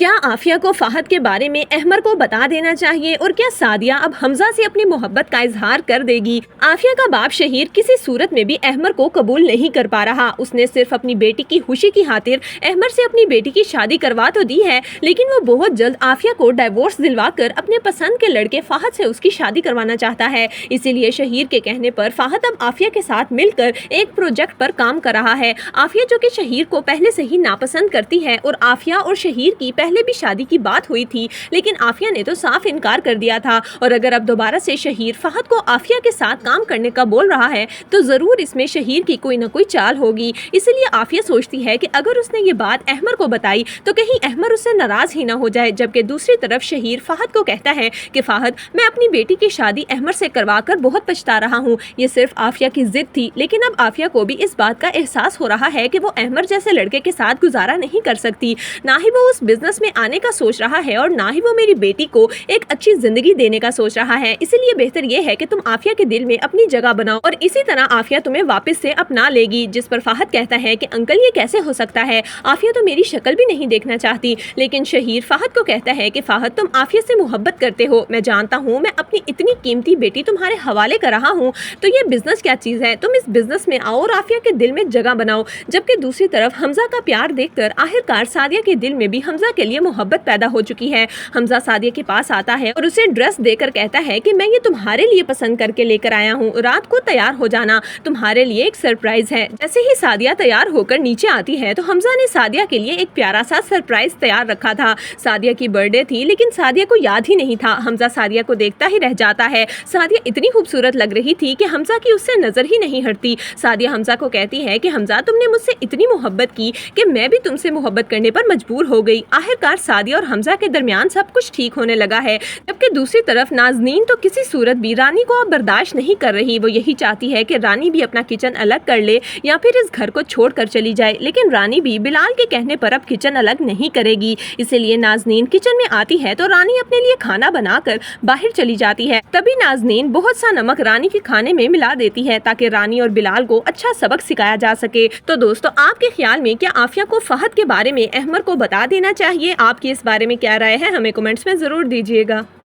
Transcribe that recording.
کیا عافیہ کو فہد کے بارے میں احمر کو بتا دینا چاہیے اور کیا سعدیہ اب حمزہ سے اپنی محبت کا اظہار کر دے گی؟ عافیہ کا باپ شہیر کسی صورت میں بھی احمر کو قبول نہیں کر پا رہا۔ اس نے صرف اپنی بیٹی کی خوشی کی خاطر احمر سے اپنی بیٹی کی شادی کروا تو دی ہے، لیکن وہ بہت جلد عافیہ کو ڈائیورس دلوا کر اپنے پسند کے لڑکے فہد سے اس کی شادی کروانا چاہتا ہے۔ اسی لیے شہیر کے کہنے پر فہد اب عافیہ کے ساتھ مل کر ایک پروجیکٹ پر کام کر رہا ہے۔ عافیہ جو کہ شہیر کو پہلے سے ہی ناپسند کرتی ہے اور عافیہ اور شہیر کی پہلے بھی شادی کی بات ہوئی تھی، لیکن عافیہ نے تو صاف انکار کر دیا تھا، اور اگر اب دوبارہ سے شہیر فہد کو عافیہ کے ساتھ کام کرنے کا بول رہا ہے تو ضرور اس میں شہیر کی کوئی نہ کوئی چال ہوگی۔ اسی لیے عافیہ سوچتی ہے کہ اگر اس نے یہ بات احمر کو بتائی تو کہیں احمر اس سے ناراض ہی نہ ہو جائے، جبکہ دوسری طرف شہیر فہد کو کہتا ہے کہ فہد، میں اپنی بیٹی کی شادی احمر سے کروا کر بہت پچھتا رہا ہوں، یہ صرف عافیہ کی ضد تھی۔ لیکن اب عافیہ کو بھی اس بات کا احساس ہو رہا ہے کہ وہ احمر جیسے لڑکے کے ساتھ گزارا نہیں کر سکتی، نہ ہی وہ اس بزنس میں آنے کا سوچ رہا ہے اور نہ ہی وہ میری بیٹی کو ایک اچھی زندگی دینے کا سوچ رہا ہے۔ اسی لیے بہتر یہ ہے کہ تم عافیہ کے دل میں اپنی جگہ بناؤ اور اسی طرح عافیہ تمہیں واپس سے اپنا لے گی۔ جس پر فہد کہتا ہے کہ انکل، یہ کیسے ہو سکتا ہے؟ عافیہ تو میری شکل بھی نہیں دیکھنا چاہتی۔ لیکن شہیر فہد کو کہتا ہے کہ فہد، تم عافیہ سے محبت کرتے ہو، میں جانتا ہوں، میں اپنی اتنی قیمتی بیٹی تمہارے حوالے کر رہا ہوں، تو یہ بزنس کیا چیز ہے؟ تم اس بزنس میں آؤ اور عافیہ کے دل میں جگہ بناؤ۔ جبکہ دوسری طرف حمزہ کا پیار دیکھ کر آخرکار سعدیہ کے دل میں بھی حمزہ کے لیے محبت پیدا ہو چکی ہے۔ حمزہ سعدیہ کے پاس آتا ہے اور اسے ڈریس دے کر کہتا ہے کہ میں یہ تمہارے لیے پسند کر کے لے کر آیا ہوں، رات کو تیار ہو جانا، تمہارے لیے ایک سرپرائز ہے۔ جیسے ہی سعدیہ تیار ہو کر نیچے آتی ہے تو حمزہ نے سعدیہ کے لیے ایک پیارا سا سرپرائز تیار رکھا تھا۔ سعدیہ کی برتھ ڈے تھی، لیکن سعدیہ کو یاد ہی نہیں تھا۔ حمزہ سعدیہ کو دیکھتا ہی رہ جاتا ہے۔ سعدیہ اتنی خوبصورت لگ رہی تھی کہ حمزہ کی اس سے نظر ہی نہیں ہٹتی۔ سعدیہ حمزہ کو کہتی ہے کہ حمزہ، تم نے مجھ سے اتنی محبت کی کہ میں بھی تم سے محبت کرنے پر مجبور ہو گئی۔ آخرکار سعدیہ اور حمزہ کے درمیان سب کچھ ٹھیک ہونے لگا ہے، جبکہ دوسری طرف نازنین تو کسی صورت بھی رانی کو اب برداشت نہیں کر رہی۔ وہ یہی چاہتی ہے کہ رانی بھی اپنا کچن الگ کر لے یا پھر اس گھر کو چھوڑ کر چلی جائے، لیکن رانی بھی بلال کے کہنے پر اب کچن الگ نہیں کرے گی۔ اسی لیے نازنین کچن میں آتی ہے تو رانی اپنے لیے کھانا بنا کر باہر چلی جاتی ہے۔ تبھی نازنین بہت سا نمک رانی کے کھانے میں ملا دیتی ہے تاکہ رانی اور بلال کو اچھا سبق سکھایا جا سکے۔ تو دوستو، آپ کے خیال میں کیا عافیہ کو فہد کے بارے میں احمر کو بتا دینا چاہیے؟ آپ کی اس بارے میں کیا رائے ہے؟ ہمیں کمنٹس میں ضرور دیجیے گا۔